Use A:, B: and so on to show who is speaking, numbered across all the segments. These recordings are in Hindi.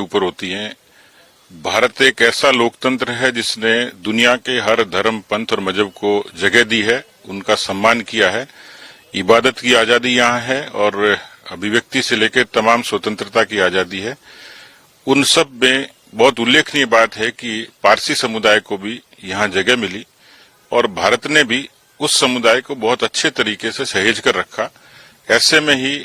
A: ऊपर होती हैं। भारत एक ऐसा लोकतंत्र है जिसने दुनिया के हर धर्म, पंथ और मजहब को जगह दी है, उनका सम्मान किया है। इबादत की आजादी यहाँ है और अभिव्यक्ति से लेकर तमाम स्वतंत्रता की आजादी है। उन सब में बहुत उल्लेखनीय बात है कि पारसी समुदाय को भी यहाँ जगह मिली और भारत ने भी उस समुदाय को बहुत अच्छे तरीके से सहेज कर रखा। ऐसे में ही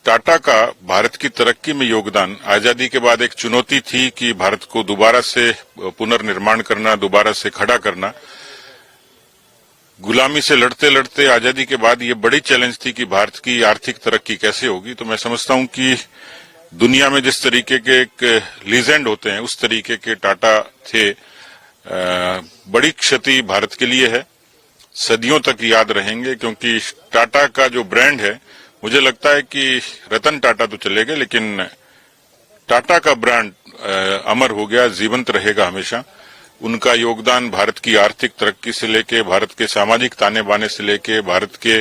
A: टाटा का भारत की तरक्की में योगदान आजादी के बाद एक चुनौती थी कि भारत को दोबारा से पुनर्निर्माण करना, दोबारा से खड़ा करना। गुलामी से लड़ते लड़ते आजादी के बाद ये बड़ी चैलेंज थी कि भारत की आर्थिक तरक्की कैसे होगी। तो मैं समझता हूं कि दुनिया में जिस तरीके के एक लीजेंड होते हैं उस तरीके के टाटा थे। बड़ी क्षति भारत के लिए है, सदियों तक याद रहेंगे, क्योंकि टाटा का जो ब्रांड है, मुझे लगता है कि रतन टाटा तो चले गए लेकिन टाटा का ब्रांड अमर हो गया, जीवंत रहेगा हमेशा। उनका योगदान भारत की आर्थिक तरक्की से लेके, भारत के सामाजिक ताने बाने से लेके, भारत के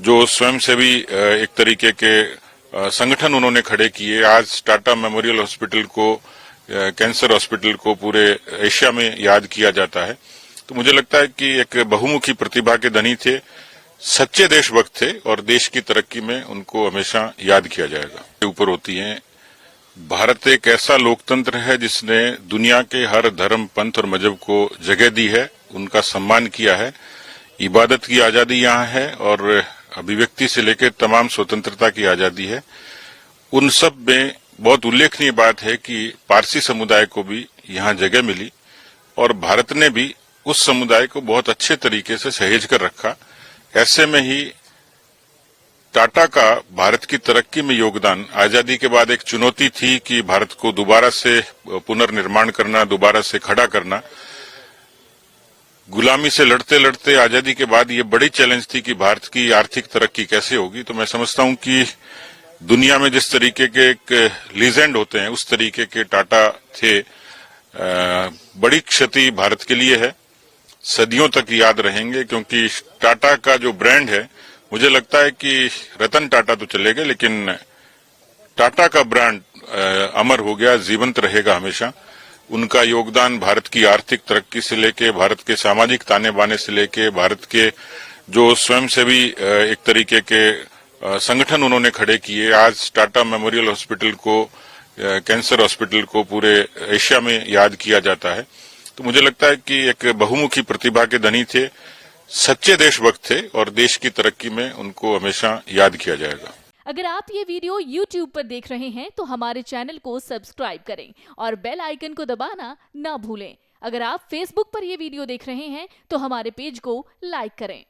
A: जो स्वयंसेवी एक तरीके के संगठन उन्होंने खड़े किए। आज टाटा मेमोरियल हॉस्पिटल को, कैंसर हॉस्पिटल को पूरे एशिया में याद किया जाता है। तो मुझे लगता है कि एक बहुमुखी प्रतिभा के धनी थे, सच्चे देशभक्त थे और देश की तरक्की में उनको हमेशा याद किया जाएगा। ऊपर होती हैं। भारत एक ऐसा लोकतंत्र है जिसने दुनिया के हर धर्म, पंथ और मजहब को जगह दी है, उनका सम्मान किया है। इबादत की आजादी यहाँ है और अभिव्यक्ति से लेकर तमाम स्वतंत्रता की आजादी है। उन सब में बहुत उल्लेखनीय बात है कि पारसी समुदाय को भी यहाँ जगह मिली और भारत ने भी उस समुदाय को बहुत अच्छे तरीके से सहेज कर रखा। ऐसे में ही टाटा का भारत की तरक्की में योगदान आजादी के बाद एक चुनौती थी कि भारत को दोबारा से पुनर्निर्माण करना, दोबारा से खड़ा करना। गुलामी से लड़ते लड़ते आजादी के बाद ये बड़ी चैलेंज थी कि भारत की आर्थिक तरक्की कैसे होगी। तो मैं समझता हूं कि दुनिया में जिस तरीके के एक लीजेंड होते हैं उस तरीके के टाटा थे। बड़ी क्षति भारत के लिए है, सदियों तक याद रहेंगे, क्योंकि टाटा का जो ब्रांड है, मुझे लगता है कि रतन टाटा तो चले गए लेकिन टाटा का ब्रांड अमर हो गया, जीवंत रहेगा हमेशा। उनका योगदान भारत की आर्थिक तरक्की से लेके, भारत के सामाजिक ताने बाने से लेके, भारत के जो स्वयंसेवी एक तरीके के संगठन उन्होंने खड़े किए। आज टाटा मेमोरियल हॉस्पिटल को, कैंसर हॉस्पिटल को पूरे एशिया में याद किया जाता है। तो मुझे लगता है कि एक बहुमुखी प्रतिभा के धनी थे, सच्चे देशभक्त थे और देश की तरक्की में उनको हमेशा याद किया जाएगा।
B: अगर आप ये वीडियो YouTube पर देख रहे हैं तो हमारे चैनल को सब्सक्राइब करें और बेल आइकन को दबाना ना भूलें। अगर आप Facebook पर ये वीडियो देख रहे हैं तो हमारे पेज को लाइक करें।